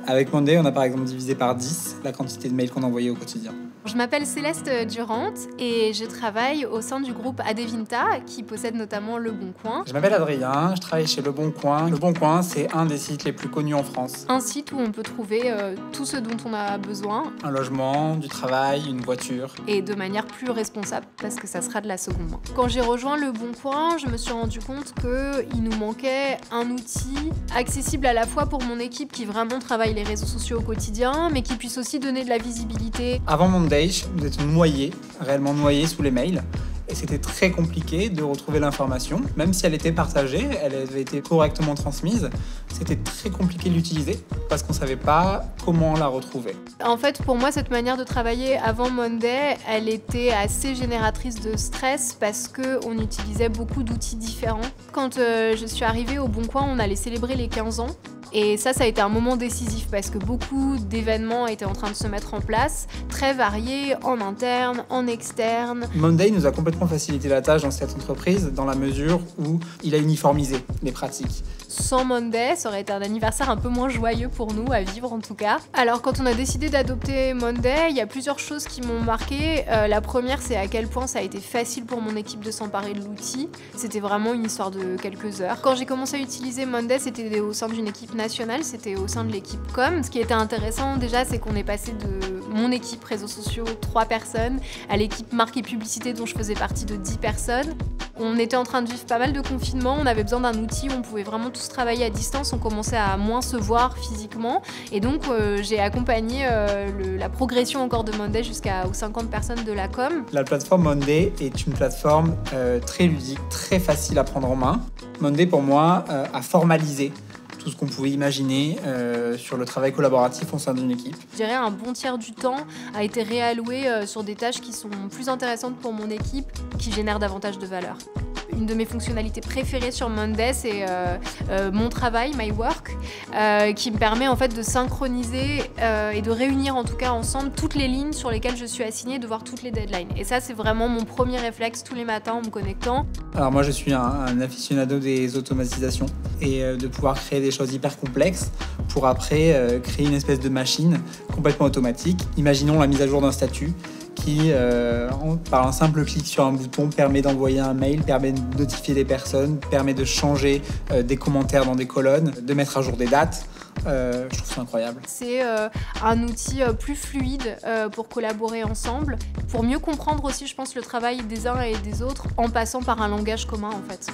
Avec Monday, on a par exemple divisé par 10 la quantité de mails qu'on envoyait au quotidien. Je m'appelle Céleste Durant et je travaille au sein du groupe Adevinta qui possède notamment Le Bon Coin. Je m'appelle Adrien, je travaille chez Le Bon Coin. Le Bon Coin, c'est un des sites les plus connus en France. Un site où on peut trouver tout ce dont on a besoin. Un logement, du travail, une voiture. Et de manière plus responsable parce que ça sera de la seconde main. Quand j'ai rejoint Le Bon Coin, je me suis rendu compte qu'il nous manquait un outil accessible à la fois pour mon équipe qui vraiment travaille les réseaux sociaux au quotidien, mais qui puisse aussi donner de la visibilité. Avant Monday, vous êtes noyé, réellement noyé sous les mails. Et c'était très compliqué de retrouver l'information. Même si elle était partagée, elle avait été correctement transmise, c'était très compliqué de l'utiliser parce qu'on ne savait pas comment la retrouver. En fait, pour moi, cette manière de travailler avant Monday, elle était assez génératrice de stress parce qu'on utilisait beaucoup d'outils différents. Quand je suis arrivée au Bon Coin, on allait célébrer les 15 ans. Et ça a été un moment décisif parce que beaucoup d'événements étaient en train de se mettre en place, très variés, en interne, en externe. Monday nous a complètement facilité la tâche dans cette entreprise dans la mesure où il a uniformisé les pratiques. Sans Monday, ça aurait été un anniversaire un peu moins joyeux pour nous, à vivre en tout cas. Alors quand on a décidé d'adopter Monday, il y a plusieurs choses qui m'ont marqué. La première, c'est à quel point ça a été facile pour mon équipe de s'emparer de l'outil. C'était vraiment une histoire de quelques heures. Quand j'ai commencé à utiliser Monday, c'était au sein d'une équipe nationale, c'était au sein de l'équipe com. Ce qui était intéressant déjà, c'est qu'on est passé de mon équipe réseaux sociaux, 3 personnes, à l'équipe marque et publicité dont je faisais partie de 10 personnes. On était en train de vivre pas mal de confinement, on avait besoin d'un outil où on pouvait vraiment tous travailler à distance, on commençait à moins se voir physiquement et donc j'ai accompagné la progression encore de Monday jusqu'aux 50 personnes de la com. La plateforme Monday est une plateforme très ludique, très facile à prendre en main. Monday pour moi a formalisé tout ce qu'on pouvait imaginer sur le travail collaboratif au sein d'une équipe. Je dirais un bon tiers du temps a été réalloué sur des tâches qui sont plus intéressantes pour mon équipe, qui génèrent davantage de valeur. Une de mes fonctionnalités préférées sur Monday, c'est mon travail, my work, qui me permet en fait de synchroniser et de réunir en tout cas ensemble toutes les lignes sur lesquelles je suis assignée, de voir toutes les deadlines. Et ça, c'est vraiment mon premier réflexe tous les matins en me connectant. Alors moi, je suis un aficionado des automatisations et de pouvoir créer des choses hyper complexes pour après créer une espèce de machine complètement automatique. Imaginons la mise à jour d'un statut qui, par un simple clic sur un bouton, permet d'envoyer un mail, permet de notifier des personnes, permet de changer des commentaires dans des colonnes, de mettre à jour des dates. Je trouve ça incroyable. C'est un outil plus fluide pour collaborer ensemble, pour mieux comprendre aussi, je pense, le travail des uns et des autres en passant par un langage commun en fait.